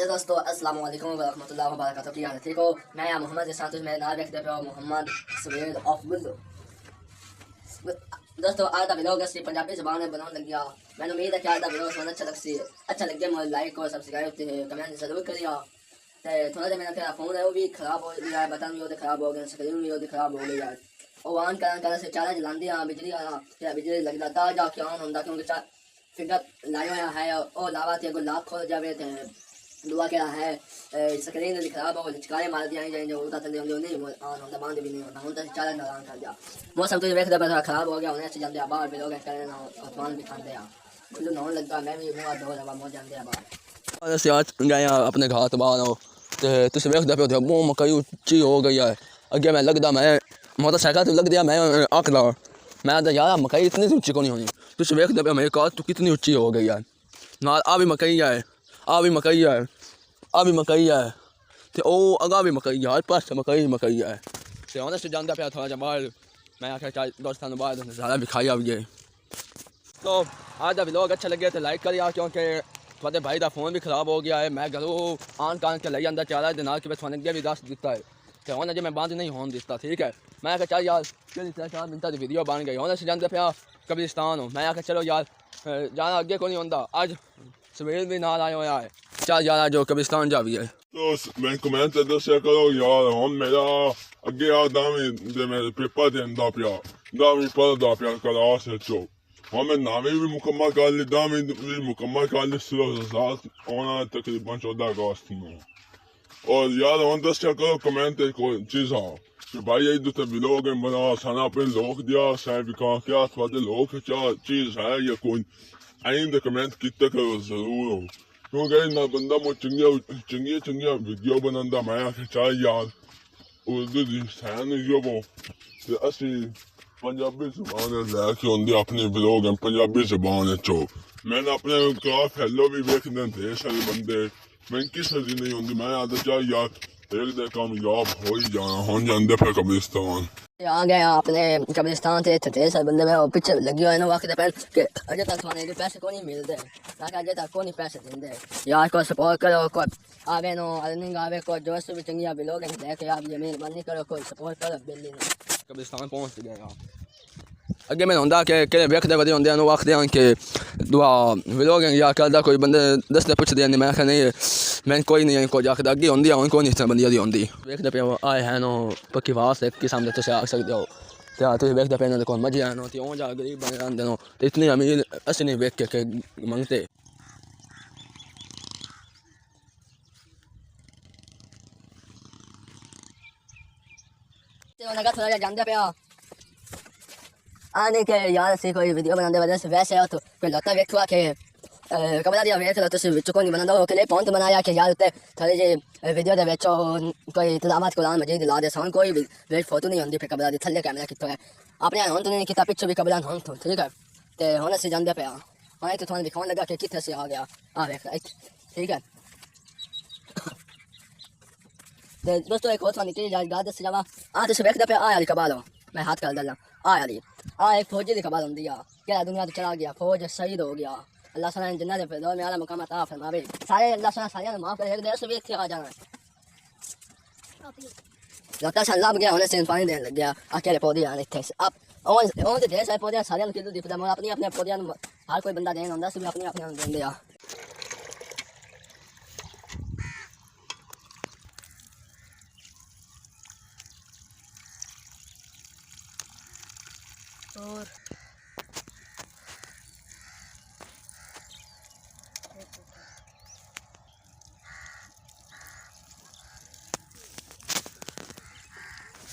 मेरे दोस्तों अस्सलाम वालेकुम व रहमतुल्लाहि व बरकातहू। क्या हाल है? ठीक हो? मैं या मोहम्मद जैसा तुझ मेरे नाम रखते पे मोहम्मद सवेद ऑफ बुल्लो। दोस्तों आज का व्लॉग असली पंजाबी ज़बान में बनाने लग गया। मैंने उम्मीद है कि आज का व्लॉग सुनना अच्छा लगे मुझे लाइक और सब्सक्राइब कमेंट जरूर करिए। थोड़ा सा मेरा फ़ोन है वो भी ख़राब हो गया है, बटन भी वो ख़राब हो गया, स्क्रीन भी वो ख़राब हो गई है। और ऑन करने से चार्ज लाती हाँ बिजली आना बिजली लगता था जाके ऑन होता क्योंकि फिगर लाया हुआ है और लावा थे लाख खोल जावे थे दुआ क्या है स्क्रीन भी खराब हो चिकारे मार दिया जाए जो उल्टा चले नहीं ऑन होता बंद भी नहीं होता हम तो चार्ज ना कर दिया। मौसम तो वेख थोड़ा खराब हो गया उन्हें से जाते बाहर भी लोग करने आसमान भी खाते हैं मुझे नहाने लगता मैं भी मुँह धो लगा मुँह जाते बाहर से आज गए अपने घाट बाहर हो तो तुम वेखते पे वो मकई उच्ची हो गई है अगे मैं लगता मैं मोटरसाइकिल तो लग दिया मैं आखदा मैं तो यार मकई इतनी उच्ची को नहीं होनी तुम वेखते पे मेरी कार तो कितनी उच्ची हो गई है ना आ भी मकई है आ भी मकई है आ भी मकई है तो ओ अगा भी मकई है हर पास मकई है तो होने से जानता पे थोड़ा जब बाहर मैं आखिर दोस्तों बाहर नज़ारा भी खाई आइए। तो आज का व्लॉग अच्छा लगे तो लाइक करिए क्योंकि थोड़े भाई का फोन भी खराब हो गया है मैं घरों आन कान के ले चाह रहा है कि थोड़े अगे भी दस दिता है तो उन्हें मैं बंद नहीं होने दिता ठीक है। मैं आखिर चल यार 4 मिनट की वीडियो बन गई उन्हें से जानते पे कब्रिस्तान हो मैं आखिर चलो यार जाना अगे को नहीं होता आज सवेर भी नाल आया हुआ है चल यार जो कब्रिस्तान जा भी है। तो मैं कमेंट दस्या करो यार हम मेरा अगे आ दामी दे मेरे पेपर देंदा पिया दामी पढ़दा पिया क्लास चो हमें नामी भी मुकम्मल कर ली दामी भी मुकम्मल कर ली सिर्फ होना तकरीबन 14 अगस्त में। और यार हम दस्या करो कमेंट कोई चीज़ हाँ कि भाई ये तो व्लॉग बना साना अपने लोग दिया साहब कहा क्या थोड़े लोग क्या चीज़ है या कोई आइंद कमेंट कितने करो जरूर हो क्योंकि ना बंदा मो चंगिया वीडियो बनांदा मैं आखिर चाह यार उर्दू दी सैन यो वो ते असी पंजाबी ज़बान लैके आंदे अपने व्लॉग पंजाबी ज़बान चो मैंने अपने क्लास फैलो भी वेखदे थे सारे बंदे मैं किस सदी नहीं होंगी मैं आदत चाह यार एक दे कामयाब हो ही जाना हो जाते फिर कब्रिस्तान आ गए अपने कब्रिस्तान से थे सर बंदे में पीछे लगी हुए ना वक्त के अजय तक थाने के पैसे को नहीं मिलते अजय तक को नहीं पैसे देंगे यार को सपोर्ट करो कोई आवे नो अर्निंग आवे कोई दोस्त भी चंगी भी लोग लेके आप ये मेहरबानी करो कोई सपोर्ट करो बिल्ली कब्रिस्तान पहुंच गए अगे मैं होंदा कि वेखते वधे होंदे आखदे कि दुआ व्लॉग या करदा कोई बंदे दसदे पुछदे मैं आखा नहीं मैं कोई नहीं कुछ आखदा अगे होंदी कोई नहीं इस बंदिया दी होंदी वेखदे पे आए हैं नो पक्की वास एक किस्म दे तुम आख सकते हो तो तुम वेखदे पे कोई मजे आए नो तो जा गरीब बने रहंदे नो तो इतनी अमीर अस नहीं वेख के मंगते थोड़ा जानते पे आने के यार से कोई वीडियो बनाने वजह से वैसे हो तो कोई लता वेखुआ के कमरा दिया वेख लो तुम विच को नहीं बनाता के लिए पॉइंट बनाया कि यार उत्ते थोड़ी जी वीडियो दे विच कोई इतलामात कुरान मजीद ला दे सन कोई भी वेट फोटो नहीं होंदी फिर कमरा दी थल्ले कैमरा कितो है अपने हों तो नहीं किता पिछे भी कमरा हों तो ठीक है ते होने से जानते पे हाँ तो थोड़ा दिखाने लगा कि कितने से आ गया आ वेख ठीक है। दोस्तों एक और निकली गाद से जावा तो वेखते पे आ यार कबाल मैं हाथ कर डाला आ यार एक फौजी की खबर होंगी क्या दुनिया तो चला गया फौज शहीद हो गया अल्लाह सना जन्नत में फिरदौस में आला मकाम अता फरमावे सारे अल्लाह सना सारे माफ करे एक देर से वेख के आ जाना लगता है अल्लाह गया होने से पानी देने लग गया अकेले पौधे आने थे अब ओन तो ढेर सारे पौधे सारे किलो दिखता मैं अपनी अपने पौधे हर कोई बंदा देने होंदा सब अपने अपने देंगे यार और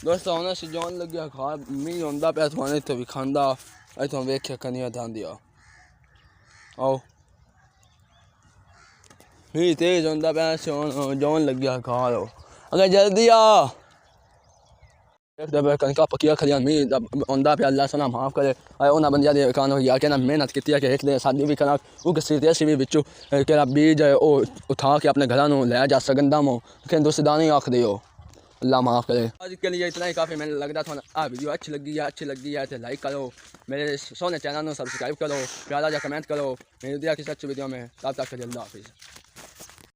दोस्तों उन्हें से जान लग गया खा मी होंदा पे थोने तो भी खांदा इथों वेख्या कनिया दांदिया आओ ही तेज होंदा पे जान लग गया खा लो अगर जल्दी आ देखते पे कनका पकिया खलियां मी होंदा पे अल्लाह सना माफ करे उन्हें बंदिया दे कान हो या कहना मेहनत की कि एक दे शादी भी करा वो किसी देसी भी बिचू केरा बीज ओ उठा के अपने घरों ले जा सकदा मो के दोस्तदानी आख दियो अल्लाह माफ करे। आज के लिए इतना ही काफ़ी मैंने लगता था वीडियो अच्छी लगी है तो लाइक करो मेरे सोने चैनल को सब्सक्राइब करो प्यारा जा कमेंट करो मेरी दिया किसी अच्छी वीडियो में तब तक के लिए अल्लाह हाफिज़।